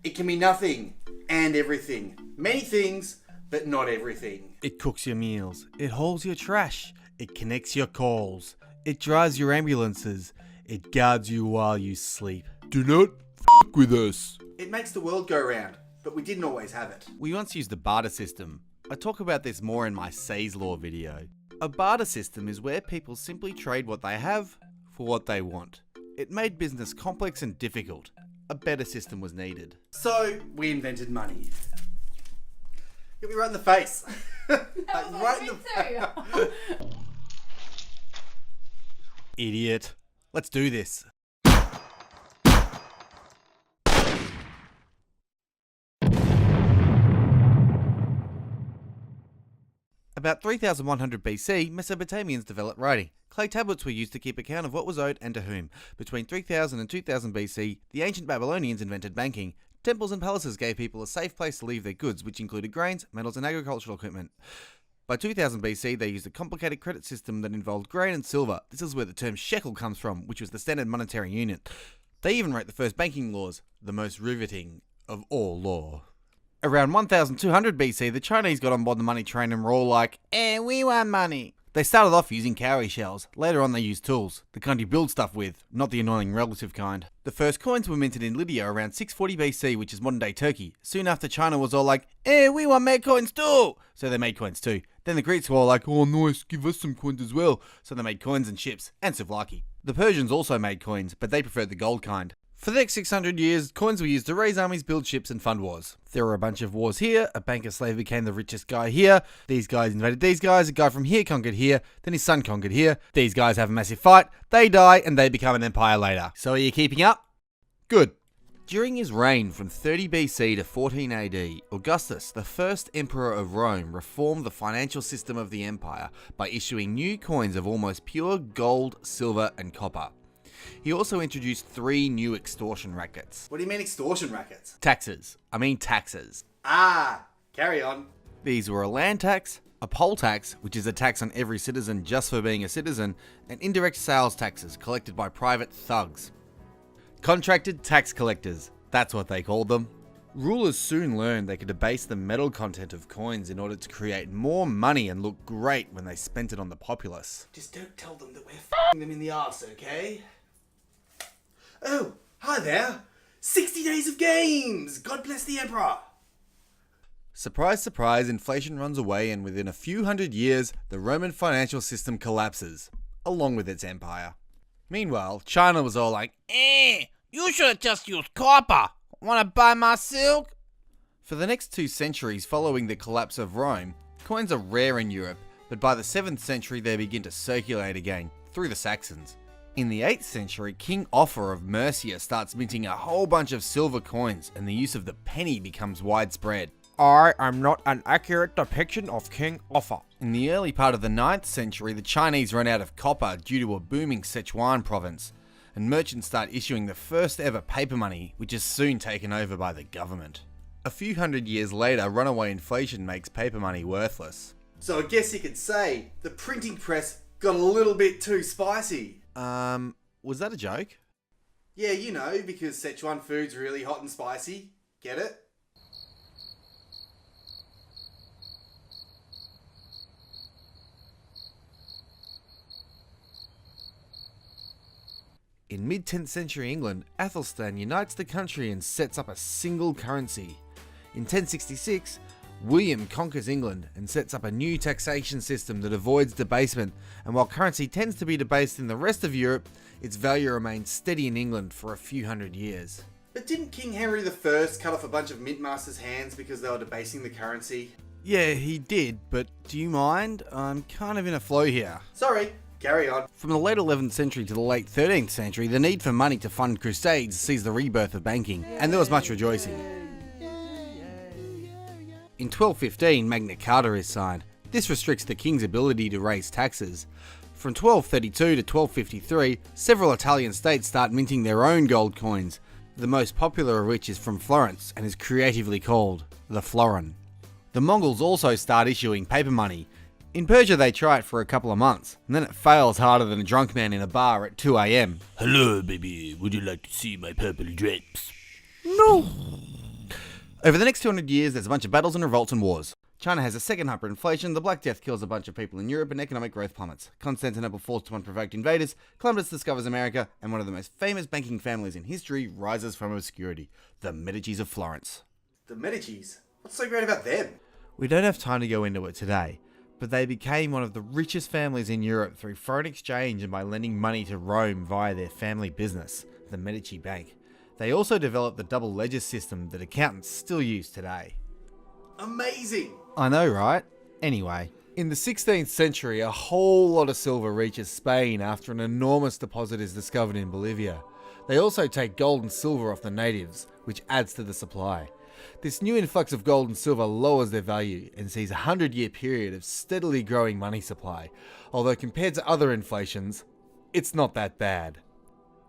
It can be nothing and everything. Many things, but not everything. It cooks your meals. It hauls your trash. It connects your calls. It drives your ambulances. It guards you while you sleep. Do not f*** with us. It makes the world go round, but we didn't always have it. We once used the barter system. I talk about this more in my Say's Law video. A barter system is where people simply trade what they have for what they want. It made business complex and difficult. A better system was needed. So, we invented money. Hit me right in the face. Right in the face. Idiot. Let's do this. About 3100 BC, Mesopotamians developed writing. Clay tablets were used to keep account of what was owed and to whom. Between 3000 and 2000 BC, the ancient Babylonians invented banking. Temples and palaces gave people a safe place to leave their goods, which included grains, metals, and agricultural equipment. By 2000 BC, they used a complicated credit system that involved grain and silver. This is where the term shekel comes from, which was the standard monetary unit. They even wrote the first banking laws, the most riveting of all law. Around 1200 BC, the Chinese got on board the money train and were all like, we want money. They started off using cowrie shells. Later on, they used tools, the kind you build stuff with, not the annoying relative kind. The first coins were minted in Lydia around 640 BC, which is modern-day Turkey. Soon after, China was all like, we want made coins too! So they made coins too. Then the Greeks were all like, oh nice, give us some coins as well. So they made coins and ships, and souvlaki. The Persians also made coins, but they preferred the gold kind. For the next 600 years, coins were used to raise armies, build ships, and fund wars. There were a bunch of wars here, a banker slave became the richest guy here, these guys invaded these guys, a guy from here conquered here, then his son conquered here, these guys have a massive fight, they die, and they become an empire later. So are you keeping up? Good. During his reign from 30 BC to 14 AD, Augustus, the first emperor of Rome, reformed the financial system of the empire by issuing new coins of almost pure gold, silver, and copper. He also introduced 3 new extortion rackets. What do you mean extortion rackets? Taxes. Carry on. These were a land tax, a poll tax, which is a tax on every citizen just for being a citizen, and indirect sales taxes collected by private thugs. Contracted tax collectors, that's what they called them. Rulers soon learned they could debase the metal content of coins in order to create more money and look great when they spent it on the populace. Just don't tell them that we're f***ing them in the arse, okay? Oh, hi there. 60 days of games. God bless the Emperor. Surprise, surprise, inflation runs away, and within a few hundred years, the Roman financial system collapses, along with its empire. Meanwhile, China was all like, you should have just used copper. Wanna buy my silk? For the next 2 centuries following the collapse of Rome, coins are rare in Europe, but by the 7th century they begin to circulate again, through the Saxons. In the 8th century, King Offa of Mercia starts minting a whole bunch of silver coins, and the use of the penny becomes widespread. I am not an accurate depiction of King Offa. In the early part of the 9th century, the Chinese run out of copper due to a booming Sichuan province, and merchants start issuing the first ever paper money, which is soon taken over by the government. A few hundred years later, runaway inflation makes paper money worthless. So I guess you could say the printing press got a little bit too spicy. Was that a joke? Yeah, you know, because Sichuan food's really hot and spicy. Get it? In mid-10th century England, Athelstan unites the country and sets up a single currency. In 1066, William conquers England and sets up a new taxation system that avoids debasement, and while currency tends to be debased in the rest of Europe, its value remains steady in England for a few hundred years. But didn't King Henry I cut off a bunch of mintmasters' hands because they were debasing the currency? Yeah, he did, but do you mind? I'm kind of in a flow here. Sorry, carry on. From the late 11th century to the late 13th century, the need for money to fund crusades sees the rebirth of banking, and there was much rejoicing. In 1215, Magna Carta is signed. This restricts the king's ability to raise taxes. From 1232 to 1253, several Italian states start minting their own gold coins, the most popular of which is from Florence and is creatively called the florin. The Mongols also start issuing paper money. In Persia they try it for a couple of months, and then it fails harder than a drunk man in a bar at 2 AM. Hello, baby. Would you like to see my purple drapes? No! Over the next 200 years, there's a bunch of battles and revolts and wars. China has a second hyperinflation, the Black Death kills a bunch of people in Europe, and economic growth plummets. Constantinople falls to unprovoked invaders, Columbus discovers America, and one of the most famous banking families in history rises from obscurity, the Medicis of Florence. The Medicis? What's so great about them? We don't have time to go into it today, but they became one of the richest families in Europe through foreign exchange and by lending money to Rome via their family business, the Medici Bank. They also developed the double ledger system that accountants still use today. Amazing! I know, right? Anyway, in the 16th century, a whole lot of silver reaches Spain after an enormous deposit is discovered in Bolivia. They also take gold and silver off the natives, which adds to the supply. This new influx of gold and silver lowers their value and sees a 100-year period of steadily growing money supply, although compared to other inflations, it's not that bad.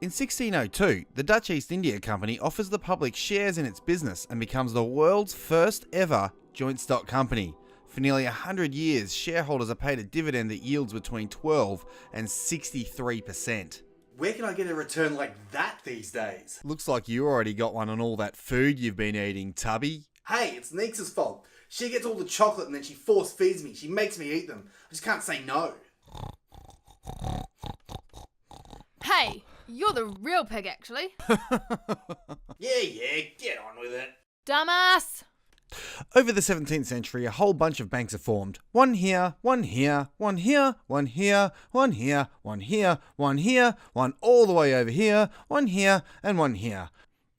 In 1602, the Dutch East India Company offers the public shares in its business and becomes the world's first ever joint stock company. For nearly 100 years, shareholders are paid a dividend that yields between 12 and 63%. Where can I get a return like that these days? Looks like you already got one on all that food you've been eating, Tubby. Hey, it's Neeks' fault. She gets all the chocolate and then she force feeds me. She makes me eat them. I just can't say no. Hey, you're the real pig, actually. Yeah, get on with it. Dumbass! Over the 17th century, a whole bunch of banks are formed. One here, one here, one here, one here, one here, one here, one here, one all the way over here, one here, and one here.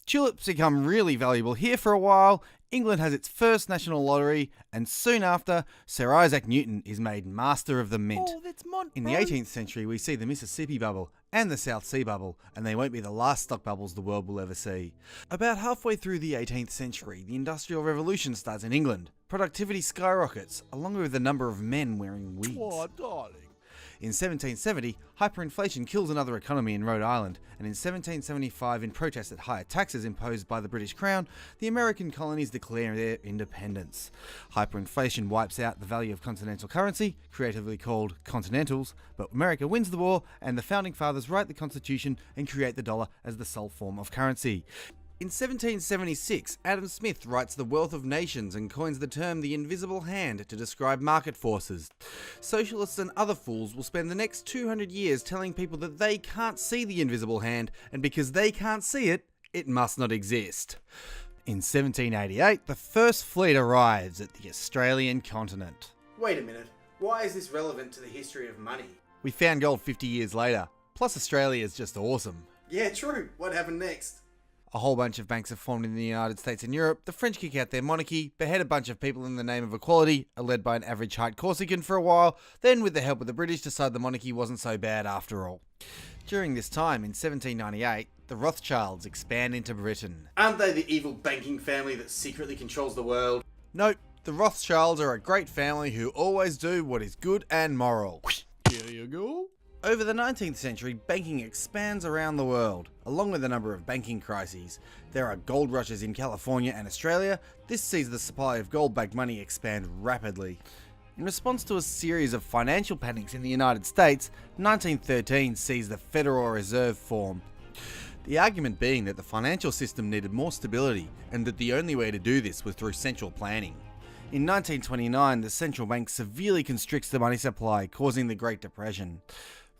Tulips become really valuable here for a while. England has its first national lottery, and soon after, Sir Isaac Newton is made master of the mint. Oh, that's mod, In the 18th century, we see the Mississippi bubble and the South Sea bubble, and they won't be the last stock bubbles the world will ever see. About halfway through the 18th century, the Industrial Revolution starts in England. Productivity skyrockets, along with the number of men wearing wigs. Oh, darling. In 1770, hyperinflation kills another economy in Rhode Island, and in 1775, in protest at higher taxes imposed by the British Crown, the American colonies declare their independence. Hyperinflation wipes out the value of continental currency, creatively called continentals, but America wins the war, and the Founding Fathers write the Constitution and create the dollar as the sole form of currency. In 1776, Adam Smith writes The Wealth of Nations and coins the term the invisible hand to describe market forces. Socialists and other fools will spend the next 200 years telling people that they can't see the invisible hand, and because they can't see it, it must not exist. In 1788, the first fleet arrives at the Australian continent. Wait a minute. Why is this relevant to the history of money? We found gold 50 years later. Plus Australia is just awesome. Yeah, true. What happened next? A whole bunch of banks are formed in the United States and Europe. The French kick out their monarchy, behead a bunch of people in the name of equality, are led by an average height Corsican for a while, then with the help of the British decide the monarchy wasn't so bad after all. During this time, in 1798, the Rothschilds expand into Britain. Aren't they the evil banking family that secretly controls the world? Nope, the Rothschilds are a great family who always do what is good and moral. Here you go. Over the 19th century, banking expands around the world. Along with a number of banking crises, there are gold rushes in California and Australia. This sees the supply of gold-backed money expand rapidly. In response to a series of financial panics in the United States, 1913 sees the Federal Reserve form. The argument being that the financial system needed more stability and that the only way to do this was through central planning. In 1929, the central bank severely constricts the money supply, causing the Great Depression.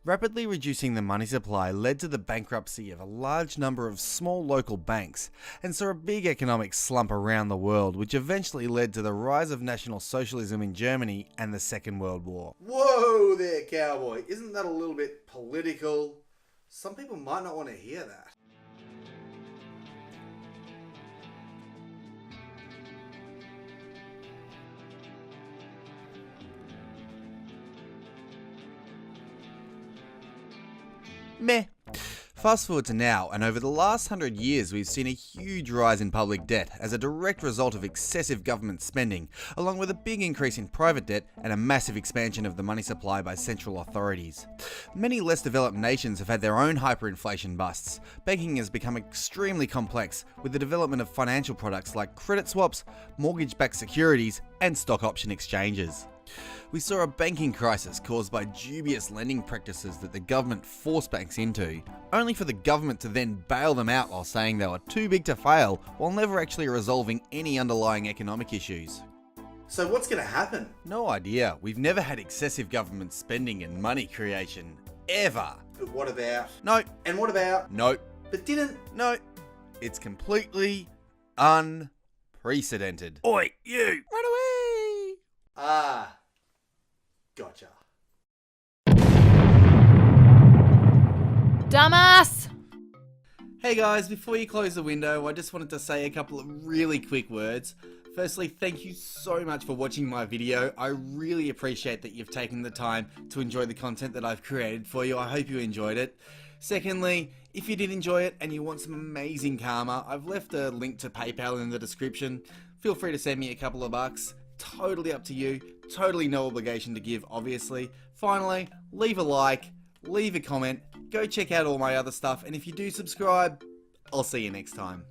Rapidly reducing the money supply led to the bankruptcy of a large number of small local banks, and saw a big economic slump around the world, which eventually led to the rise of National Socialism in Germany and the Second World War. Whoa there, cowboy. Isn't that a little bit political? Some people might not want to hear that. Meh. Fast forward to now, and over the last 100 years we've seen a huge rise in public debt as a direct result of excessive government spending, along with a big increase in private debt and a massive expansion of the money supply by central authorities. Many less developed nations have had their own hyperinflation busts. Banking has become extremely complex, with the development of financial products like credit swaps, mortgage-backed securities, and stock option exchanges. We saw a banking crisis caused by dubious lending practices that the government forced banks into, only for the government to then bail them out while saying they were too big to fail, while never actually resolving any underlying economic issues. So what's going to happen? No idea. We've never had excessive government spending and money creation. Ever. But what about? No. And what about? No. But didn't? No. It's completely unprecedented. Oi, you! Run away! Ah. Gotcha. Dumbass! Hey guys, before you close the window, I just wanted to say a couple of really quick words. Firstly, thank you so much for watching my video. I really appreciate that you've taken the time to enjoy the content that I've created for you. I hope you enjoyed it. Secondly, if you did enjoy it and you want some amazing karma, I've left a link to PayPal in the description. Feel free to send me a couple of bucks. Totally up to you. Totally no obligation to give, obviously. Finally, leave a like, leave a comment, go check out all my other stuff, and if you do subscribe, I'll see you next time.